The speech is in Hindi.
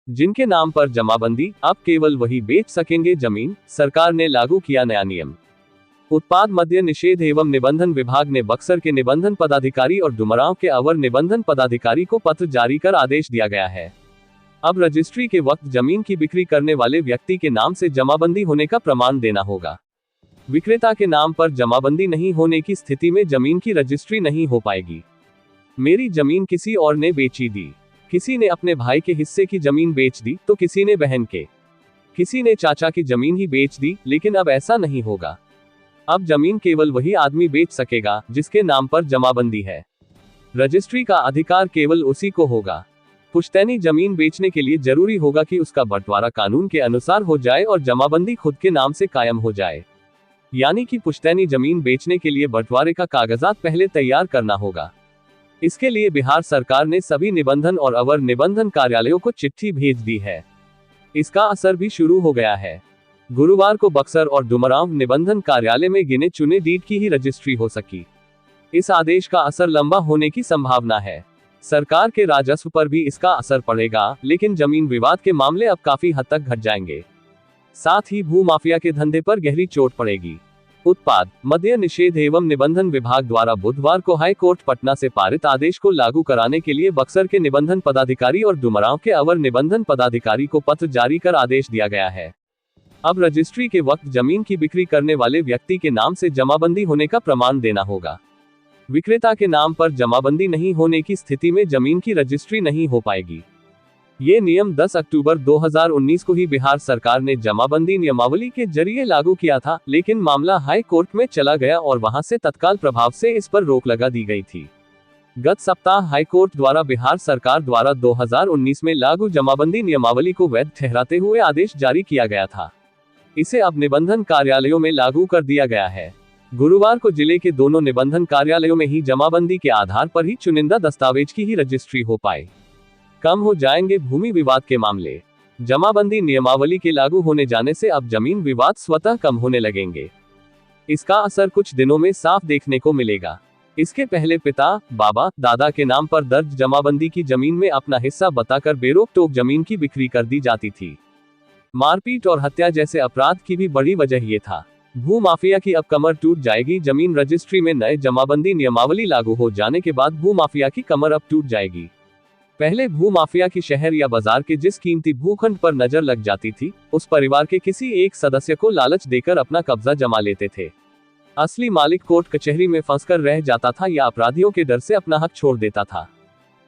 जिनके नाम पर जमाबंदी, अब केवल वही बेच सकेंगे जमीन। सरकार ने लागू किया नया नियम। उत्पाद मद्य निषेध एवं निबंधन विभाग ने बक्सर के निबंधन पदाधिकारी और डुमरांव के अवर निबंधन पदाधिकारी को पत्र जारी कर आदेश दिया गया है। अब रजिस्ट्री के वक्त जमीन की बिक्री करने वाले व्यक्ति के नाम से जमाबंदी होने का प्रमाण देना होगा। विक्रेता के नाम पर जमाबंदी नहीं होने की स्थिति में जमीन की रजिस्ट्री नहीं हो पाएगी। मेरी जमीन किसी और ने बेची दी। किसी ने अपने भाई के हिस्से की जमीन बेच दी, तो किसी ने बहन के, किसी ने चाचा की जमीन ही बेच दी। लेकिन अब ऐसा नहीं होगा। अब जमीन केवल वही आदमी बेच सकेगा जिसके नाम पर जमाबंदी है। रजिस्ट्री का अधिकार केवल उसी को होगा। पुश्तैनी जमीन बेचने के लिए जरूरी होगा कि उसका बंटवारा कानून के अनुसार हो जाए और जमाबंदी खुद के नाम से कायम हो जाए। यानी कि पुश्तैनी जमीन बेचने के लिए बंटवारे का कागजात पहले तैयार करना होगा। इसके लिए बिहार सरकार ने सभी निबंधन और अवर निबंधन कार्यालयों को चिट्ठी भेज दी है। इसका असर भी शुरू हो गया है। गुरुवार को बक्सर और डुमरांव निबंधन कार्यालय में गिने चुने डीड की ही रजिस्ट्री हो सकी। इस आदेश का असर लंबा होने की संभावना है। सरकार के राजस्व पर भी इसका असर पड़ेगा, लेकिन जमीन विवाद के मामले अब काफी हद तक घट जाएंगे। साथ ही भू माफिया के धंधे पर गहरी चोट पड़ेगी। उत्पाद मद्य निषेध एवं निबंधन विभाग द्वारा बुधवार को हाई कोर्ट पटना से पारित आदेश को लागू कराने के लिए बक्सर के निबंधन पदाधिकारी और डुमरांव के अवर निबंधन पदाधिकारी को पत्र जारी कर आदेश दिया गया है। अब रजिस्ट्री के वक्त जमीन की बिक्री करने वाले व्यक्ति के नाम से जमाबंदी होने का प्रमाण देना होगा। विक्रेता के नाम पर जमाबंदी नहीं होने की स्थिति में जमीन की रजिस्ट्री नहीं हो पाएगी। ये नियम 10 अक्टूबर 2019 को ही बिहार सरकार ने जमाबंदी नियमावली के जरिए लागू किया था, लेकिन मामला हाई कोर्ट में चला गया और वहां से तत्काल प्रभाव से इस पर रोक लगा दी गई थी। गत सप्ताह हाई कोर्ट द्वारा बिहार सरकार द्वारा 2019 में लागू जमाबंदी नियमावली को वैध ठहराते हुए आदेश जारी किया गया था। इसे अब निबंधन कार्यालयों में लागू कर दिया गया है। गुरुवार को जिले के दोनों निबंधन कार्यालयों में ही जमाबंदी के आधार पर ही चुनिंदा दस्तावेज की ही रजिस्ट्री हो पाए। कम हो जाएंगे भूमि विवाद के मामले। जमाबंदी नियमावली के लागू होने जाने से अब जमीन विवाद स्वतः कम होने लगेंगे। इसका असर कुछ दिनों में साफ देखने को मिलेगा। इसके पहले पिता, बाबा, दादा के नाम पर दर्ज जमाबंदी की जमीन में अपना हिस्सा बताकर बेरोक टोक जमीन की बिक्री कर दी जाती थी। मारपीट और हत्या जैसे अपराध की भी बड़ी वजह ये था। भू माफिया की अब कमर टूट जाएगी। जमीन रजिस्ट्री में नए जमाबंदी नियमावली लागू हो जाने के बाद भू माफिया की कमर अब टूट जाएगी। पहले भू माफिया की शहर या बाजार के जिस कीमती भूखंड पर नजर लग जाती थी, उस परिवार के किसी एक सदस्य को लालच देकर अपना कब्जा जमा लेते थे। असली मालिक कोर्ट कचहरी में फंसकर रह जाता था या अपराधियों के डर से अपना हक छोड़ देता था।